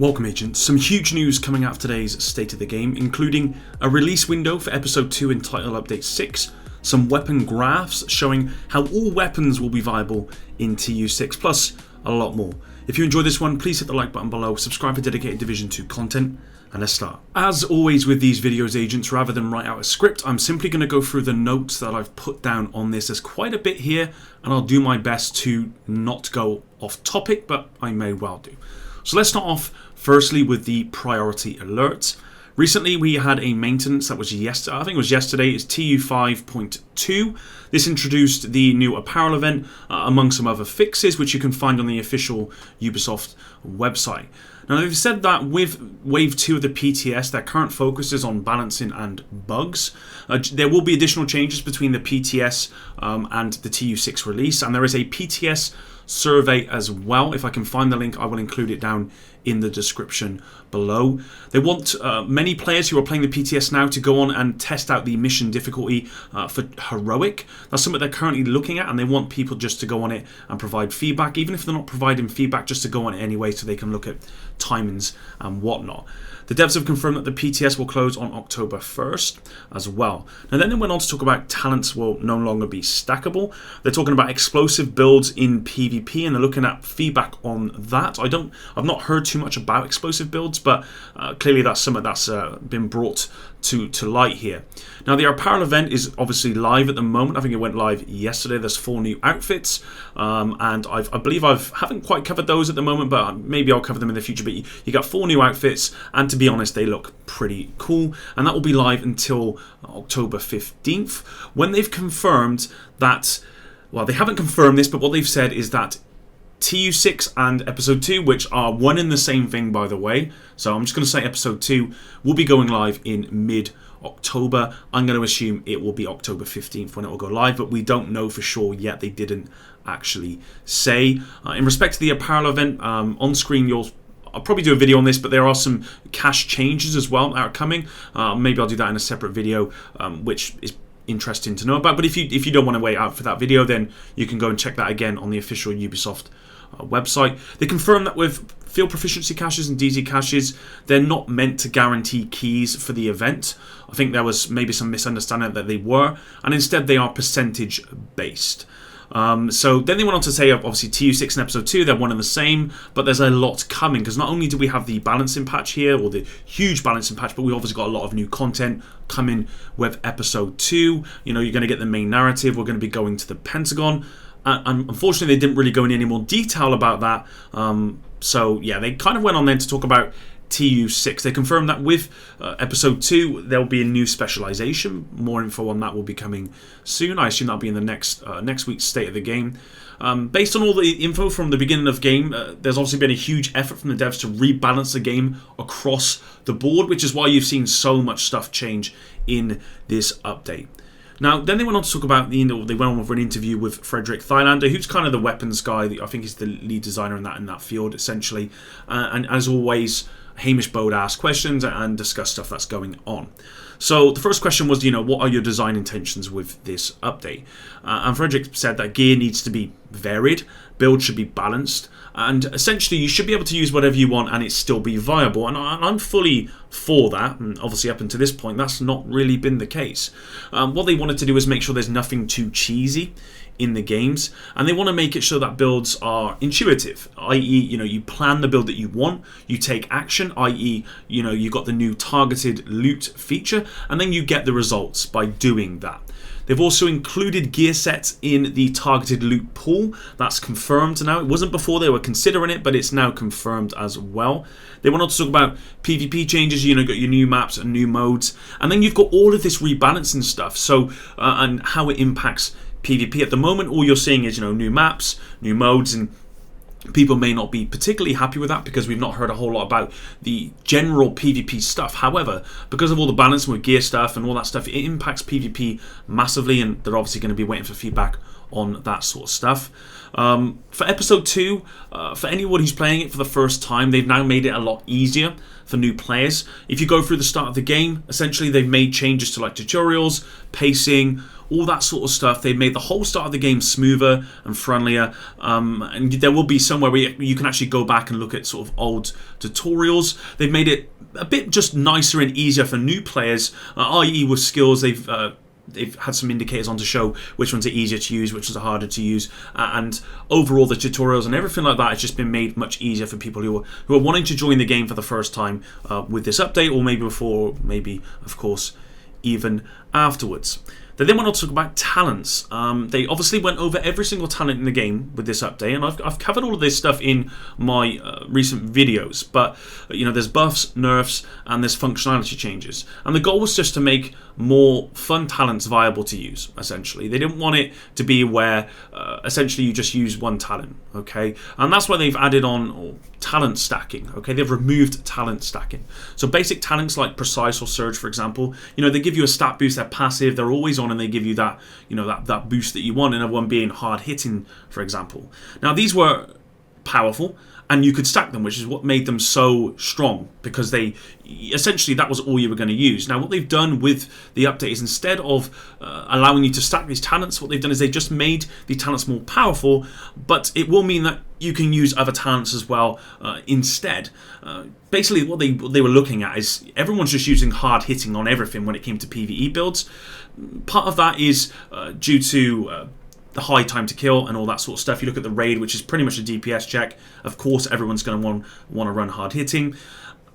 Welcome agents, some huge news coming out of today's State of the Game, including a release window for episode 2 entitled Update 6, some weapon graphs showing how all weapons will be viable in TU6, plus a lot more. If you enjoyed this one, please hit the like button below, subscribe for dedicated Division 2 content, and let's start. As always with these videos agents, rather than write out a script, I'm simply going to go through the notes that I've put down on this. There's quite a bit here, and I'll do my best to not go off topic, but I may well do. So let's start off firstly with the priority alerts. Recently we had a maintenance that was yesterday, I think it was yesterday, it's TU 5.2. This introduced the new Apparel event among some other fixes which you can find on the official Ubisoft website. Now they've said that with Wave 2 of the PTS, their current focus is on balancing and bugs. There will be additional changes between the PTS and the TU6 release, and there is a PTS survey as well. If I can find the link, I will include it down in the description below. They want many players who are playing the PTS now to go on and test out the mission difficulty for heroic. That's something they're currently looking at, and they want people just to go on it and provide feedback, even if they're not providing feedback, just to go on it anyway so they can look at timings and whatnot. The devs have confirmed that the PTS will close on October 1st as well. Now then they went on to talk about talents will no longer be stackable. They're talking about explosive builds in PvP, and they're looking at feedback on that. I've not heard too much about explosive builds, but clearly that's something that's been brought to light here. Now the Apparel event is obviously live at the moment. I think it went live yesterday. There's 4 new outfits, and I believe I haven't quite covered those at the moment, but maybe I'll cover them in the future. But you got 4 new outfits, and to be honest, they look pretty cool, and that will be live until October 15th, when they've confirmed that, well, they haven't confirmed this, but what they've said is that TU6 and Episode 2, which are one and the same thing, by the way, so I'm just going to say Episode 2 will be going live in mid-October. I'm going to assume it will be October 15th when it will go live, but we don't know for sure yet. They didn't actually say. In respect to the Apparel event, on screen I'll probably do a video on this, but there are some cache changes as well that are coming. Maybe I'll do that in a separate video, which is interesting to know about. But if you don't want to wait out for that video, then you can go and check that again on the official Ubisoft website. They confirmed that with field proficiency caches and DZ caches, they're not meant to guarantee keys for the event. I think there was maybe some misunderstanding that they were, and instead they are percentage based. So then they went on to say, obviously, TU6 and Episode 2, they're one and the same, but there's a lot coming, because not only do we have the balancing patch here, or the huge balancing patch, but we've obviously got a lot of new content coming with Episode 2. You know, you're going to get the main narrative, we're going to be going to the Pentagon, and unfortunately they didn't really go into any more detail about that. So yeah, they kind of went on then to talk about TU6. They confirmed that with Episode 2 there will be a new specialization. More info on that will be coming soon. I assume that'll be in the next week's State of the Game. Based on all the info from the beginning of the game, there's obviously been a huge effort from the devs to rebalance the game across the board, which is why you've seen so much stuff change in this update. Now, then they went on to talk about they went on for an interview with Frederick Thylander, who's kind of the weapons guy. I think he's the lead designer in that field, essentially. And as always, Hamish Bode asked questions and discussed stuff that's going on. So the first question was, what are your design intentions with this update? And Frederick said that gear needs to be varied, build should be balanced, and essentially you should be able to use whatever you want and it still be viable. And I'm fully for that, and obviously up until this point that's not really been the case. What they wanted to do is make sure there's nothing too cheesy in the games, and they want to make it so that builds are intuitive, i.e. you plan the build that you want, you take action, i.e. you got the new targeted loot feature, and then you get the results by doing that. They've also included gear sets in the targeted loot pool. That's confirmed now. It wasn't before, they were considering it, but it's now confirmed as well. They went on to talk about PvP changes. Got your new maps and new modes, and then you've got all of this rebalancing stuff. So and how it impacts PvP. At the moment, all you're seeing is new maps, new modes, and people may not be particularly happy with that because we've not heard a whole lot about the general PvP stuff. However, because of all the balancing with gear stuff and all that stuff, it impacts PvP massively, and they're obviously going to be waiting for feedback on that sort of stuff. For Episode 2, for anyone who's playing it for the first time, they've now made it a lot easier for new players. If you go through the start of the game, essentially they've made changes to like tutorials, pacing, all that sort of stuff. They've made the whole start of the game smoother and friendlier, and there will be somewhere where you can actually go back and look at sort of old tutorials. They've made it a bit just nicer and easier for new players, i.e. with skills. They've had some indicators on to show which ones are easier to use, which ones are harder to use, and overall the tutorials and everything like that has just been made much easier for people who are wanting to join the game for the first time with this update, or maybe before, maybe of course even afterwards. They then went on to talk about talents. They obviously went over every single talent in the game with this update, and I've covered all of this stuff in my recent videos. But there's buffs, nerfs, and there's functionality changes. And the goal was just to make more fun talents viable to use. Essentially, they didn't want it to be where essentially you just use one talent. Okay, and that's why they've added on talent stacking. Okay, they've removed talent stacking. So basic talents like precise or surge, for example, they give you a stat boost. They're passive. They're always on, and they give you that that boost that you want. Another one being hard hitting, for example. Now these were powerful, and you could stack them, which is what made them so strong, because they essentially that was all you were going to use. Now what they've done with the update is, instead of allowing you to stack these talents, what they've done is they just made the talents more powerful, but it will mean that you can use other talents as well instead. Basically what they were looking at is everyone's just using hard hitting on everything when it came to PvE builds. Part of that is due to the high time to kill and all that sort of stuff. You look at the raid, which is pretty much a DPS check. Of course, everyone's going to want to run hard hitting,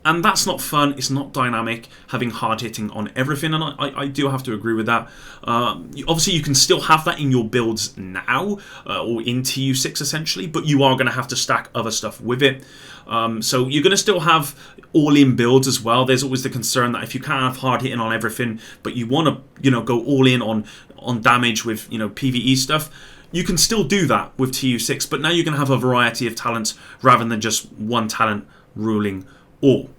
and that's not fun. It's not dynamic having hard hitting on everything, and I do have to agree with that. Obviously, you can still have that in your builds now or in TU6 essentially, but you are going to have to stack other stuff with it. So you're going to still have all-in builds as well. There's always the concern that if you can't have hard hitting on everything, but you want to go all in on damage with PvE stuff, you can still do that with TU6. But now you're going to have a variety of talents rather than just one talent ruling all.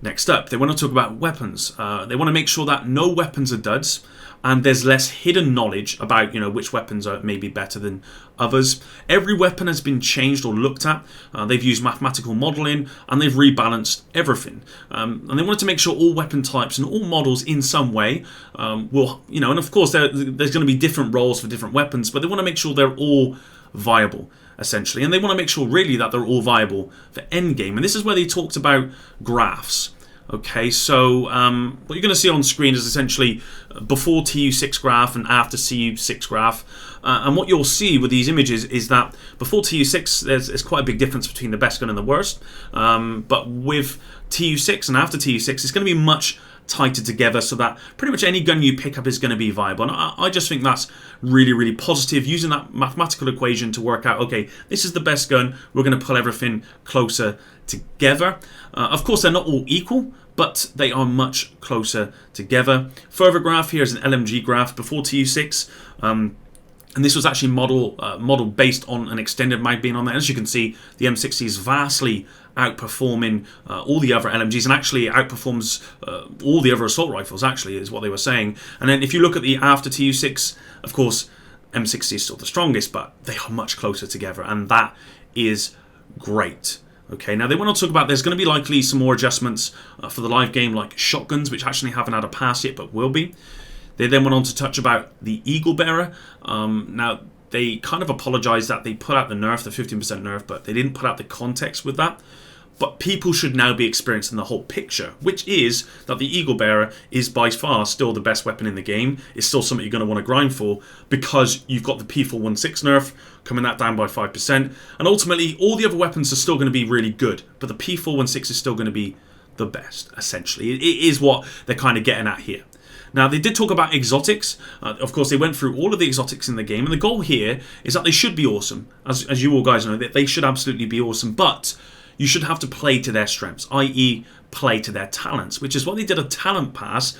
Next up, they want to talk about weapons. They want to make sure that no weapons are duds, and there's less hidden knowledge about which weapons are maybe better than others. Every weapon has been changed or looked at. They've used mathematical modeling, and they've rebalanced everything. And they wanted to make sure all weapon types and all models in some way will, and of course there's going to be different roles for different weapons, but they want to make sure they're all viable, essentially. And they want to make sure really that they're all viable for endgame. And this is where they talked about graphs. Okay, so what you're going to see on screen is essentially before TU6 graph and after TU6 graph. And what you'll see with these images is that before TU6, there's quite a big difference between the best gun and the worst. But with TU6 and after TU6, it's going to be much tighter together, so that pretty much any gun you pick up is going to be viable. And I just think that's really, really positive, using that mathematical equation to work out, okay, this is the best gun, we're going to pull everything closer together. Of course, they're not all equal, but they are much closer together. Further graph here is an LMG graph before TU6. And this was actually modeled based on an extended mag being on there. As you can see, the M60 is vastly outperforming all the other LMGs, and actually outperforms all the other assault rifles, actually, is what they were saying. And then if you look at the after TU6, of course, M60 is still the strongest, but they are much closer together, and that is great. Okay, now they want to talk about there's going to be likely some more adjustments for the live game, like shotguns, which actually haven't had a pass yet, but will be. They then went on to touch about the Eagle Bearer. Now, they kind of apologized that they put out the nerf, the 15% nerf, but they didn't put out the context with that. But people should now be experiencing the whole picture, which is that the Eagle Bearer is by far still the best weapon in the game. It's still something you're going to want to grind for, because you've got the P416 nerf, coming that down by 5%. And ultimately, all the other weapons are still going to be really good, but the P416 is still going to be the best, essentially. It is what they're kind of getting at here. Now, they did talk about exotics. Of course, they went through all of the exotics in the game, and the goal here is that they should be awesome. As you all guys know, they should absolutely be awesome, but you should have to play to their strengths, i.e. play to their talents, which is what they did a talent pass,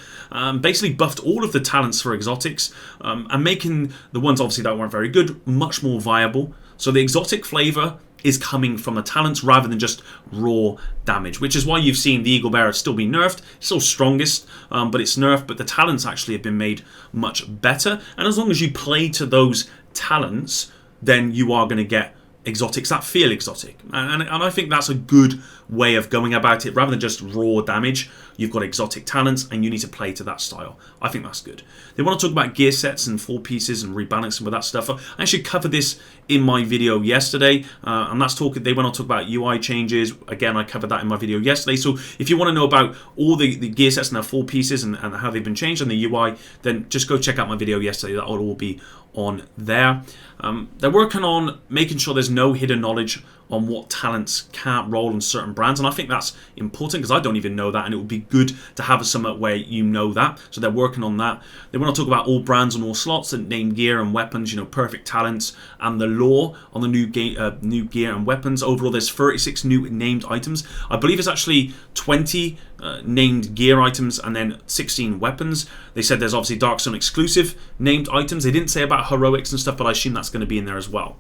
basically buffed all of the talents for exotics, and making the ones obviously that weren't very good much more viable. So the exotic flavour is coming from the talents rather than just raw damage, which is why you've seen the Eagle Bearer still be nerfed. It's still strongest, but it's nerfed, but the talents actually have been made much better. And as long as you play to those talents, then you are going to get exotics that feel exotic, and I think that's a good way of going about it. Rather than just raw damage, you've got exotic talents and you need to play to that style. I think that's good. They want to talk about gear sets and 4 pieces and rebalancing with that stuff. I actually covered this in my video yesterday, and that's talking. They want to talk about UI changes. Again, I covered that in my video yesterday. So if you want to know about all the gear sets and their 4 pieces and how they've been changed and the UI, then just go check out my video yesterday. That will all be on there. They're working on making sure there's no hidden knowledge on what talents can't roll in certain brands, and I think that's important because I don't even know that, and it would be good to have somewhere where you know that. So they're working on that. They want to talk about all brands and all slots and name gear and weapons, perfect talents, and the lore on the new gear and weapons. Overall, there's 36 new named items. I believe it's actually 20 named gear items and then 16 weapons. They said there's obviously Dark Zone exclusive named items. They didn't say about heroics and stuff, but I assume that's going to be in there as well.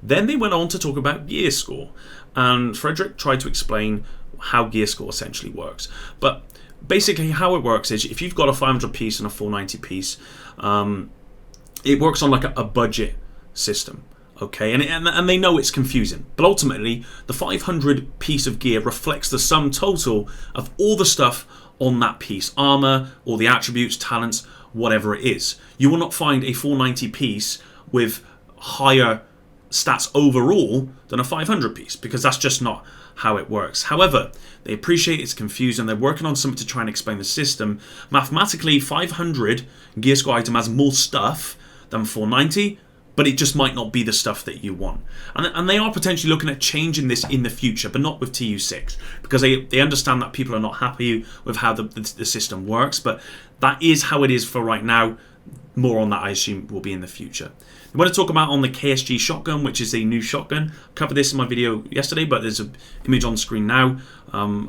Then they went on to talk about gear score, and Frederick tried to explain how gear score essentially works. But basically how it works is if you've got a 500 piece and a 490 piece, it works on like a budget system. Okay, and they know it's confusing, but ultimately the 500 piece of gear reflects the sum total of all the stuff on that piece, armor, all the attributes, talents, whatever it is. You will not find a 490 piece with higher stats overall than a 500 piece, because that's just not how it works. However, they appreciate it's confusing. They're working on something to try and explain the system. Mathematically, 500 gear score item has more stuff than 490, but it just might not be the stuff that you want. And they are potentially looking at changing this in the future, but not with TU6, because they understand that people are not happy with how the system works, but that is how it is for right now. More on that, I assume, will be in the future. I want to talk about on the KSG shotgun, which is a new shotgun. I covered this in my video yesterday, but there's an image on screen now.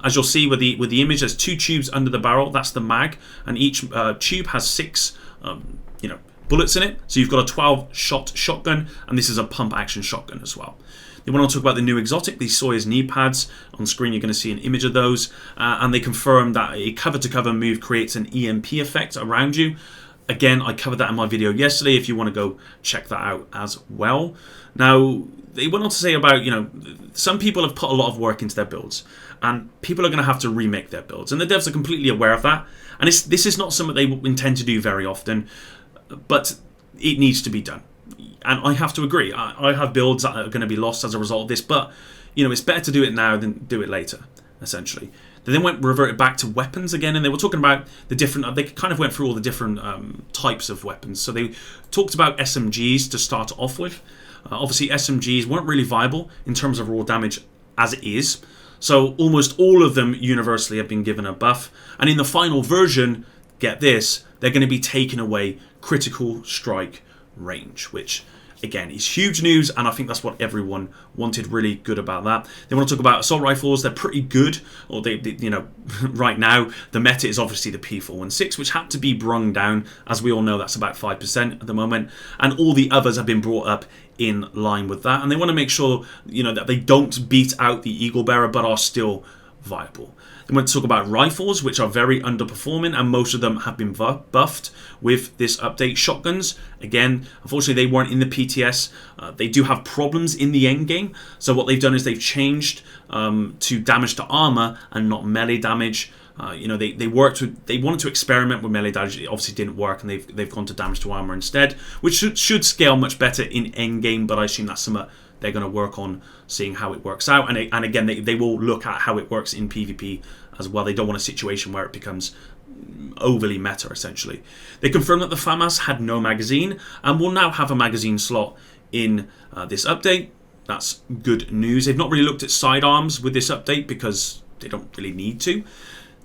As you'll see with the image, there's 2 tubes under the barrel. That's the mag, and each tube has 6 bullets in it. So you've got a 12-shot shotgun, and this is a pump-action shotgun as well. They want to talk about the new exotic, these Sawyer's knee pads. On screen, you're going to see an image of those, and they confirm that a cover-to-cover move creates an EMP effect around you. Again, I covered that in my video yesterday if you want to go check that out as well. Now, they went on to say about, some people have put a lot of work into their builds, and people are going to have to remake their builds, and the devs are completely aware of that. And this is not something they intend to do very often, but it needs to be done. And I have to agree. I have builds that are going to be lost as a result of this, but it's better to do it now than do it later, essentially. They then reverted back to weapons again, and they were talking about the different. They kind of went through all the different types of weapons. So they talked about SMGs to start off with. Obviously, SMGs weren't really viable in terms of raw damage as it is. So almost all of them universally have been given a buff. And in the final version, get this, they're going to be taking away critical strike range, which again is huge news, and I think that's what everyone wanted. Really good about that. They want to talk about assault rifles. They're pretty good, or they right now the meta is obviously the P416, which had to be brung down. As we all know, that's about 5% at the moment, and all the others have been brought up in line with that. And they want to make sure that they don't beat out the Eagle Bearer, but are still viable. They want to talk about rifles, which are very underperforming, and most of them have been buffed with this update. Shotguns, again, unfortunately they weren't in the PTS. They do have problems in the endgame, so what they've done is they've changed to damage to armor and not melee damage. They wanted to experiment with melee damage. It obviously didn't work, and they've gone to damage to armor instead, which should scale much better in endgame, but I assume that's something they're going to work on, seeing how it works out. And again, they will look at how it works in PvP as well. They don't want a situation where it becomes overly meta, essentially. They confirmed that the FAMAS had no magazine and will now have a magazine slot in this update. That's good news. They've not really looked at sidearms with this update because they don't really need to.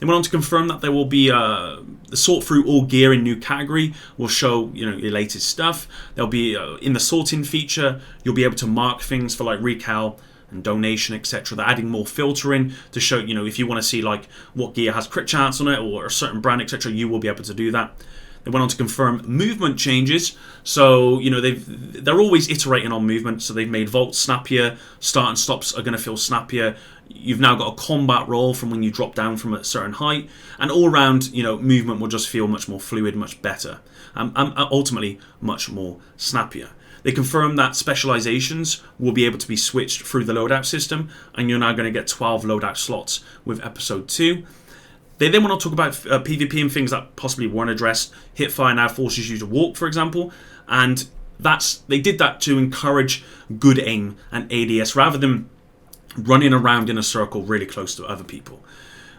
They went on to confirm that there will be the sort through all gear in new category will show your latest stuff. There'll be in the sorting feature, you'll be able to mark things for like recal and donation, etc. They're adding more filtering to show if you want to see like what gear has crit chance on it or a certain brand, etc. You will be able to do that. They went on to confirm movement changes. So, they're always iterating on movement. So they've made vaults snappier, start and stops are going to feel snappier. You've now got a combat roll from when you drop down from a certain height. And all around, movement will just feel much more fluid, much better. And ultimately, much more snappier. They confirm that specializations will be able to be switched through the loadout system, and you're now going to get 12 loadout slots with episode 2. They then want to talk about PvP and things that possibly weren't addressed. Hipfire now forces you to walk, for example, and they did that to encourage good aim and ADS rather than running around in a circle really close to other people.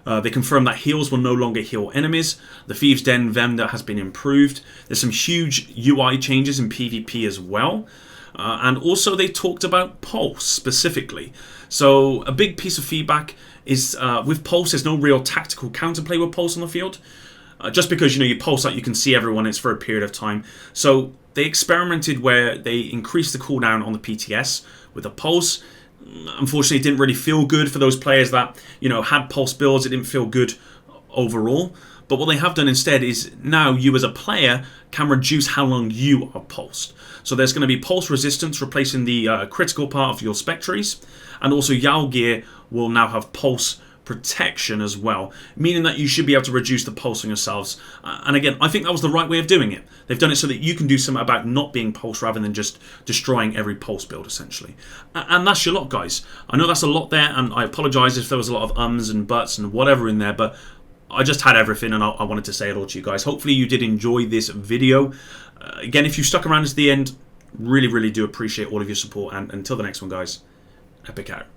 They confirm that heals will no longer heal enemies. The Thieves' Den vendor has been improved. There's some huge UI changes in PvP as well. And also they talked about Pulse specifically. So a big piece of feedback is with Pulse, there's no real tactical counterplay with Pulse on the field. Just because, you pulse out, you can see everyone, it's for a period of time. So they experimented where they increased the cooldown on the PTS with a Pulse. Unfortunately, it didn't really feel good for those players that, had Pulse builds. It didn't feel good overall. But what they have done instead is now you as a player can reduce how long you are pulsed. So there's going to be Pulse Resistance replacing the critical part of your Spectres. And also Yao gear will now have Pulse Protection as well, meaning that you should be able to reduce the pulse on yourselves. And again, I think that was the right way of doing it. They've done it so that you can do something about not being pulsed rather than just destroying every pulse build, essentially. And that's your lot, guys. I know that's a lot there, and I apologise if there was a lot of ums and buts and whatever in there, but I just had everything, and I wanted to say it all to you guys. Hopefully you did enjoy this video. Again, if you stuck around to the end, really, really do appreciate all of your support. And until the next one, guys, epic out.